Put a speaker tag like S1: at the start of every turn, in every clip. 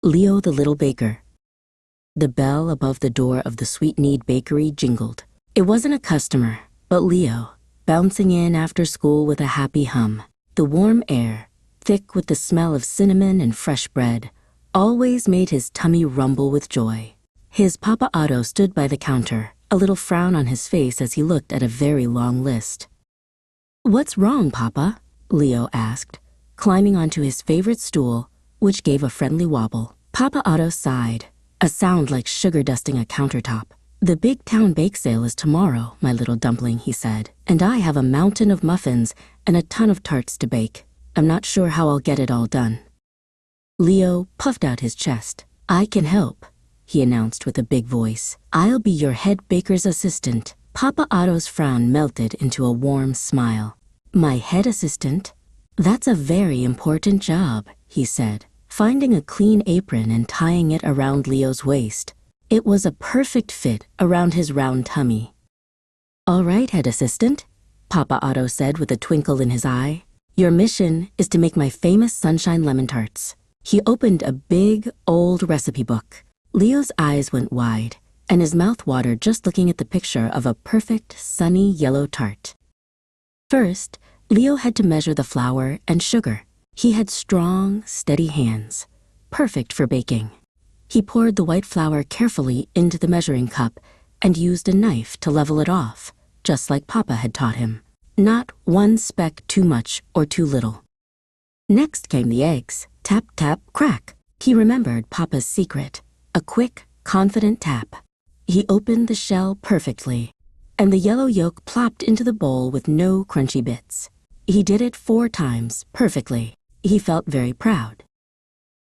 S1: Leo the Little Baker. The bell above the door of the Sweet-Need Bakery jingled. It wasn't a customer, but Leo, bouncing in after school with a happy hum. The warm air, thick with the smell of cinnamon and fresh bread, always made his tummy rumble with joy. His Papa Otto stood by the counter, a little frown on his face as he looked at a very long list. "What's wrong, Papa?" Leo asked, climbing onto his favorite stool, which gave a friendly wobble. Papa Otto sighed, a sound like sugar dusting a countertop. "The big town bake sale is tomorrow, my little dumpling," he said, "and I have a mountain of muffins and a ton of tarts to bake. I'm not sure how I'll get it all done." Leo puffed out his chest. "I can help," he announced with a big voice. "I'll be your head baker's assistant." Papa Otto's frown melted into a warm smile. "My head assistant? That's a very important job," he said, finding a clean apron and tying it around Leo's waist. It was a perfect fit around his round tummy. "All right, head assistant," Papa Otto said with a twinkle in his eye. "Your mission is to make my famous sunshine lemon tarts." He opened a big, old recipe book. Leo's eyes went wide, and his mouth watered just looking at the picture of a perfect, sunny yellow tart. First, Leo had to measure the flour and sugar. He had strong, steady hands, perfect for baking. He poured the white flour carefully into the measuring cup and used a knife to level it off, just like Papa had taught him. Not one speck too much or too little. Next came the eggs. Tap, tap, crack. He remembered Papa's secret, a quick, confident tap. He opened the shell perfectly, and the yellow yolk plopped into the bowl with no crunchy bits. He did it 4 times, perfectly. He felt very proud.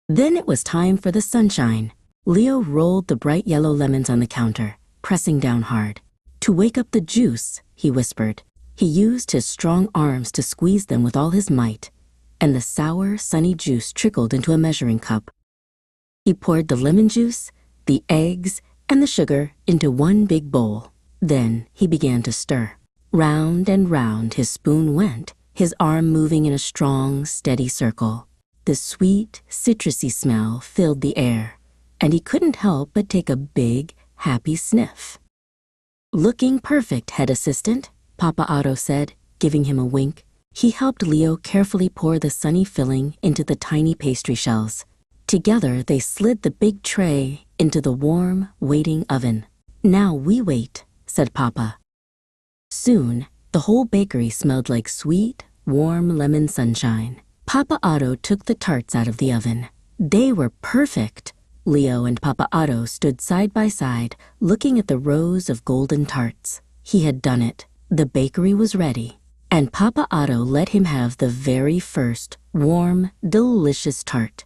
S1: Then it was time for the sunshine. Leo rolled the bright yellow lemons on the counter, pressing down hard. "To wake up the juice," he whispered. He used his strong arms to squeeze them with all his might, and the sour, sunny juice trickled into a measuring cup. He poured the lemon juice, the eggs, and the sugar into one big bowl. Then he began to stir. Round and round his spoon went, his arm moving in a strong, steady circle. The sweet, citrusy smell filled the air, and he couldn't help but take a big, happy sniff. "Looking perfect, head assistant," Papa Otto said, giving him a wink. He helped Leo carefully pour the sunny filling into the tiny pastry shells. Together, they slid the big tray into the warm, waiting oven. "Now we wait," said Papa. Soon, the whole bakery smelled like sweet, warm lemon sunshine. Papa Otto took the tarts out of the oven. They were perfect. Leo and Papa Otto stood side by side, looking at the rows of golden tarts. He had done it. The bakery was ready, and Papa Otto let him have the very first warm, delicious tart.